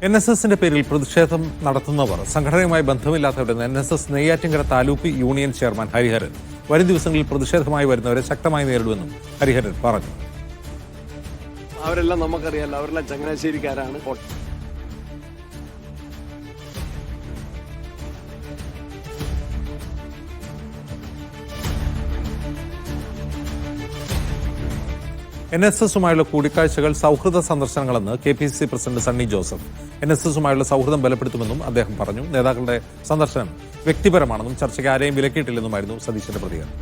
NSSന്റെ പേരിൽ പ്രതിഷേധം നടത്തുന്നവർ സംഘടനയുമായി ബന്ധമില്ലാത്തവരെന്ന് NSS Neyyattinkara taluk union chairman Hariharan. വരും ദിവസങ്ങളിൽ പ്രതിഷേധമായി വരുന്നവരെ ശക്തമായി നേരിടുമെന്നും ഹരിഹരൻ പറഞ്ഞു. അവരെല്ലാം നമുക്കറിയാലോ, അവരെല്ലാം ചങ്ങനാശ്ശേരിക്കാരാണ്. NSSുമായുള്ള കൂടിക്കാഴ്ചകൾ സൗഹൃദ സന്ദർശനങ്ങളെന്ന് KPCC പ്രസിഡന്റ് സണ്ണി ജോസഫ്. NSSുമായുള്ള സൗഹൃദം ബലപ്പെടുത്തുമെന്നും അദ്ദേഹം പറഞ്ഞു. നേതാക്കളുടെ സന്ദർശനം വ്യക്തിപരമാണെന്നും ചർച്ചയ്ക്ക് ആരെയും വിലക്കിയിട്ടില്ലെന്നുമായിരുന്നു സതീശന്റെ പ്രതികരണം.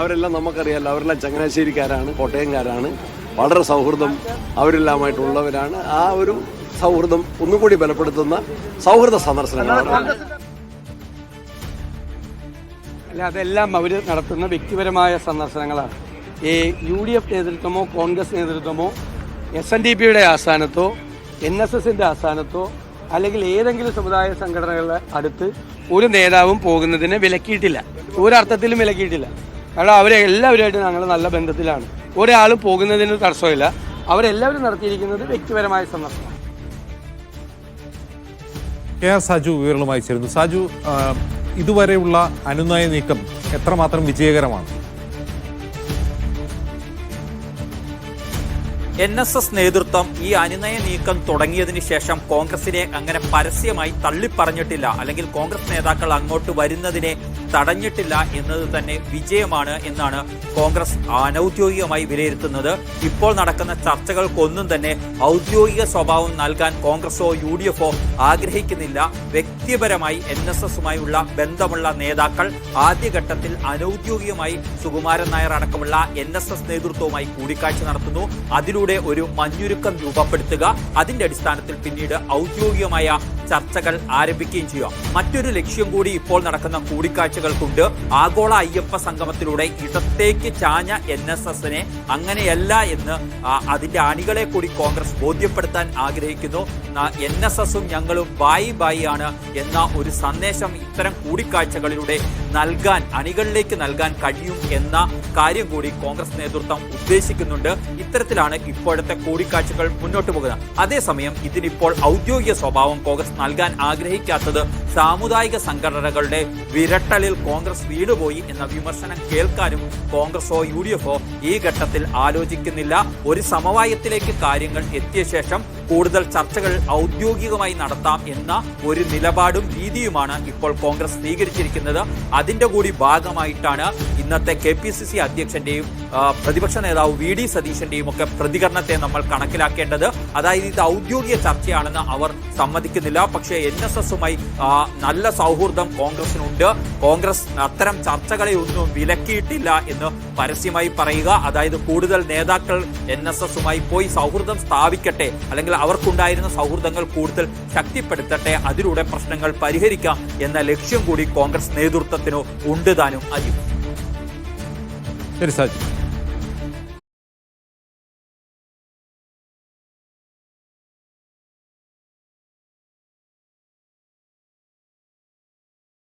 അവരെല്ലാം നമുക്കറിയാലോ, അവരെല്ലാം ചങ്ങനാശ്ശേരിക്കാരാണ്, കോട്ടയംകാരാണ്. വളരെ സൗഹൃദം അവരെല്ലാമായിട്ടുള്ളവരാണ്. ആ ഒരു സൗഹൃദം ഒന്നുകൂടി ബലപ്പെടുത്തുന്ന സൗഹൃദ സന്ദർശനങ്ങളാണ്. അല്ല, അതെല്ലാം അവർ നടത്തുന്ന വ്യക്തിപരമായ സന്ദർശനങ്ങളാണ്. ഈ UDF നേതൃത്വമോ കോൺഗ്രസ് നേതൃത്വമോ SNDPയുടെ ആസ്ഥാനത്തോ NSSന്റെ ആസ്ഥാനത്തോ അല്ലെങ്കിൽ ഏതെങ്കിലും സമുദായ സംഘടനകളുടെ അടുത്ത് ഒരു നേതാവും പോകുന്നതിന് വിലക്കിയിട്ടില്ല, ഒരർത്ഥത്തിലും വിലക്കിയിട്ടില്ല. കാരണം അവരെല്ലാവരുമായിട്ട് ഞങ്ങൾ നല്ല ബന്ധത്തിലാണ്. ഒരാളും പോകുന്നതിന് തടസ്സമില്ല. അവരെല്ലാവരും നടത്തിയിരിക്കുന്നത് വ്യക്തിപരമായ സന്ദർശനം. KR സാജു വിവരങ്ങളുമായി ചേരുന്നു. സാജു, ഇതുവരെയുള്ള അനുനയ നീക്കം എത്രമാത്രം വിജയകരമാണ്? NSS നേതൃത്വം ഈ അനുനയ നീക്കം തുടങ്ങിയതിന് ശേഷം കോൺഗ്രസിനെ അങ്ങനെ പരസ്യമായി തള്ളിപ്പറഞ്ഞിട്ടില്ല, അല്ലെങ്കിൽ കോൺഗ്രസ് നേതാക്കൾ അങ്ങോട്ട് വരുന്നതിനെ തടഞ്ഞിട്ടില്ല എന്നത് തന്നെ വിജയമാണ് എന്നാണ് കോൺഗ്രസ് അനൌദ്യോഗികമായി വിലയിരുത്തുന്നത്. ഇപ്പോൾ നടക്കുന്ന ചർച്ചകൾക്കൊന്നും തന്നെ ഔദ്യോഗിക സ്വഭാവം നൽകാൻ കോൺഗ്രസോ UDFോ ആഗ്രഹിക്കുന്നില്ല. വ്യക്തിപരമായി NSSുമായുള്ള ബന്ധമുള്ള നേതാക്കൾ ആദ്യഘട്ടത്തിൽ അനൌദ്യോഗികമായി സുകുമാരൻ നായർ അടക്കമുള്ള NSS നേതൃത്വവുമായി കൂടിക്കാഴ്ച നടത്തുന്നു. അതിലൂടെ ഒരു മഞ്ഞുരുക്കം രൂപപ്പെടുത്തുക, അതിന്റെ അടിസ്ഥാനത്തിൽ പിന്നീട് ഔദ്യോഗികമായ ചർച്ചകൾ ആരംഭിക്കുകയും ചെയ്യുക. മറ്റൊരു ലക്ഷ്യം കൂടി ഇപ്പോൾ നടക്കുന്ന കൂടിക്കാഴ്ചകൾക്കുണ്ട്. ആഗോള അയ്യപ്പ സംഗമത്തിലൂടെ ഇടത്തേക്ക് ചാഞ്ഞ NSSനെ അങ്ങനെയല്ല എന്ന് അതിന്റെ അണികളെ കൂടി കോൺഗ്രസ് ബോധ്യപ്പെടുത്താൻ ആഗ്രഹിക്കുന്നു. NSSും ഞങ്ങളും ബായി ബായി ആണ് എന്ന ഒരു സന്ദേശം ഇത്തരം കൂടിക്കാഴ്ചകളിലൂടെ നൽകാൻ, അണികളിലേക്ക് നൽകാൻ കഴിയും എന്ന കാര്യം കൂടി കോൺഗ്രസ് നേതൃത്വം ഉദ്ദേശിക്കുന്നുണ്ട്. ഇത്തരത്തിലാണ് ഇപ്പോഴത്തെ കൂടിക്കാഴ്ചകൾ മുന്നോട്ട് പോകുന്നത്. അതേസമയം ഇതിനിപ്പോൾ ഔദ്യോഗിക സ്വഭാവം കോൺഗ്രസ് നൽകാൻ ആഗ്രഹിക്കാത്തത് സാമുദായിക സംഘടനകളുടെ വിരട്ടലിൽ കോൺഗ്രസ് വീണുപോയി എന്ന വിമർശനം കേൾക്കാനും കോൺഗ്രസോ UDFോ ഈ ഘട്ടത്തിൽ ആലോചിക്കുന്നില്ല. ഒരു സമവായത്തിലേക്ക് കാര്യങ്ങൾ എത്തിയ ശേഷം കൂടുതൽ ചർച്ചകൾ ഔദ്യോഗികമായി നടത്താം എന്ന ഒരു നിലപാടും രീതിയുമാണ് ഇപ്പോൾ കോൺഗ്രസ് സ്വീകരിച്ചിരിക്കുന്നത്. അതിന്റെ കൂടി ഭാഗമായിട്ടാണ് ഇന്നത്തെ KPCC അധ്യക്ഷന്റെയും പ്രതിപക്ഷ നേതാവ് VD സതീശന്റെയും ഒക്കെ പ്രതികരണത്തെ നമ്മൾ കണക്കിലാക്കേണ്ടത്. അതായത് ഇത് ഔദ്യോഗിക ചർച്ചയാണെന്ന് അവർ സമ്മതിക്കുന്നില്ല, പക്ഷേ NSSുമായി നല്ല സൗഹൃദം കോൺഗ്രസിനുണ്ട്. കോൺഗ്രസ് അത്തരം ചർച്ചകളെ ഒന്നും വിലക്കിയിട്ടില്ല എന്ന് പരസ്യമായി പറയുക, അതായത് കൂടുതൽ നേതാക്കൾ NSSുമായി പോയി സൗഹൃദം സ്ഥാപിക്കട്ടെ, അല്ലെങ്കിൽ അവർക്കുണ്ടായിരുന്ന സൗഹൃദങ്ങൾ കൂടുതൽ ശക്തിപ്പെടുത്തട്ടെ, അതിലൂടെ പ്രശ്നങ്ങൾ പരിഹരിക്കാം എന്ന ലക്ഷ്യം കൂടി കോൺഗ്രസ് നേതൃത്വത്തിനു ഉണ്ട് താനും. ശരി സാജു.